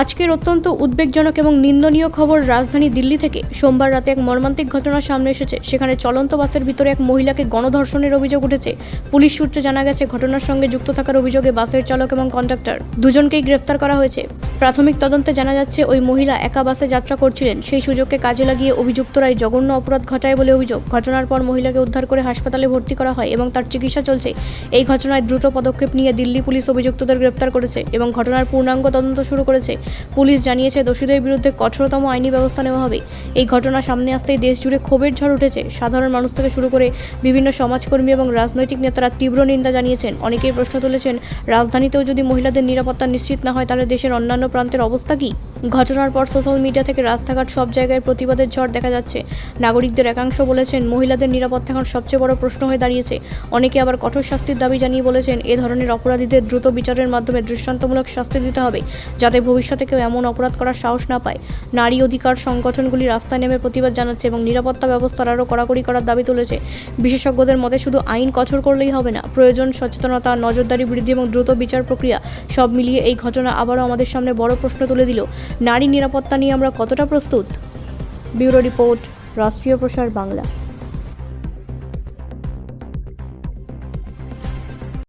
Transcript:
আজকের অত্যন্ত উদ্বেগজনক এবং নিন্দনীয় খবর রাজধানী দিল্লি থেকে সোমবার রাতে এক মর্মান্তিক ঘটনা সামনে এসেছে। সেখানে চলন্ত বাসের ভিতরে এক মহিলাকে গণধর্ষণের অভিযোগ উঠেছে। পুলিশ সূত্রে জানা গেছে, ঘটনার সঙ্গে যুক্ত থাকার অভিযোগে বাসের চালক এবং কন্ডাক্টর দুজনকেই গ্রেফতার করা হয়েছে। প্রাথমিক তদন্তে জানা যাচ্ছে, ওই মহিলা একা বাসে যাত্রা করছিলেন। সেই সুযোগকে কাজে লাগিয়ে অভিযুক্তরাই জঘন্য অপরাধ ঘটায় বলে অভিযোগ। ঘটনার পর মহিলাকে উদ্ধার করে হাসপাতালে ভর্তি করা হয় এবং তার চিকিৎসা চলছে। এই ঘটনায় দ্রুত পদক্ষেপ নিয়ে দিল্লি পুলিশ অভিযুক্তদের গ্রেফতার করেছে এবং ঘটনার পূর্ণাঙ্গ তদন্ত শুরু করেছে। পুলিশ জানিয়েছে, দোষীদের বিরুদ্ধে কঠোরতম আইনি ব্যবস্থা নেওয়া হবে। এই ঘটনা সামনে আসতেই দেশ জুড়ে ক্ষোভের ঝড় উঠেছে। সাধারণ মানুষ থেকে শুরু করে বিভিন্ন সমাজকর্মী এবং রাজনৈতিক নেতারা তীব্র নিন্দা জানিয়েছেন। অনেকেই প্রশ্ন তুলেছেন, রাজধানীতেও যদি মহিলাদের নিরাপত্তা নিশ্চিত না হয়, তাহলে দেশের অন্যান্য প্রান্তের অবস্থা কী? ঘটনার পর সোশ্যাল মিডিয়া থেকে রাস্তাঘাট সব জায়গায় প্রতিবাদের ঝড় দেখা যাচ্ছে। নাগরিকদের একাংশ বলেছেন, মহিলাদের নিরাপত্তা এখন সবচেয়ে বড় প্রশ্ন হয়ে দাঁড়িয়েছে। অনেকে আবার কঠোর শাস্তির দাবি জানিয়ে বলেছেন, এ ধরনের অপরাধীদের দ্রুত বিচারের মাধ্যমে দৃষ্টান্তমূলক শাস্তি দিতে হবে, যাতে ভবিষ্যতে কেউ এমন অপরাধ করার সাহস না পায়। নারী অধিকার সংগঠনগুলি রাস্তায় নেমে প্রতিবাদ জানাচ্ছে এবং নিরাপত্তা ব্যবস্থার আরও কড়াকড়ি করার দাবি তুলেছে। বিশেষজ্ঞদের মতে, শুধু আইন কঠোর করলেই হবে না, প্রয়োজন সচেতনতা, নজরদারি বৃদ্ধি এবং দ্রুত বিচার প্রক্রিয়া। সব মিলিয়ে এই ঘটনা আবারও আমাদের সামনে বড় প্রশ্ন তুলে দিল, নারী নিরাপত্তা নিয়ে আমরা কতটা প্রস্তুত? ব্যুরো রিপোর্ট, রাষ্ট্রীয় প্রসার বাংলা।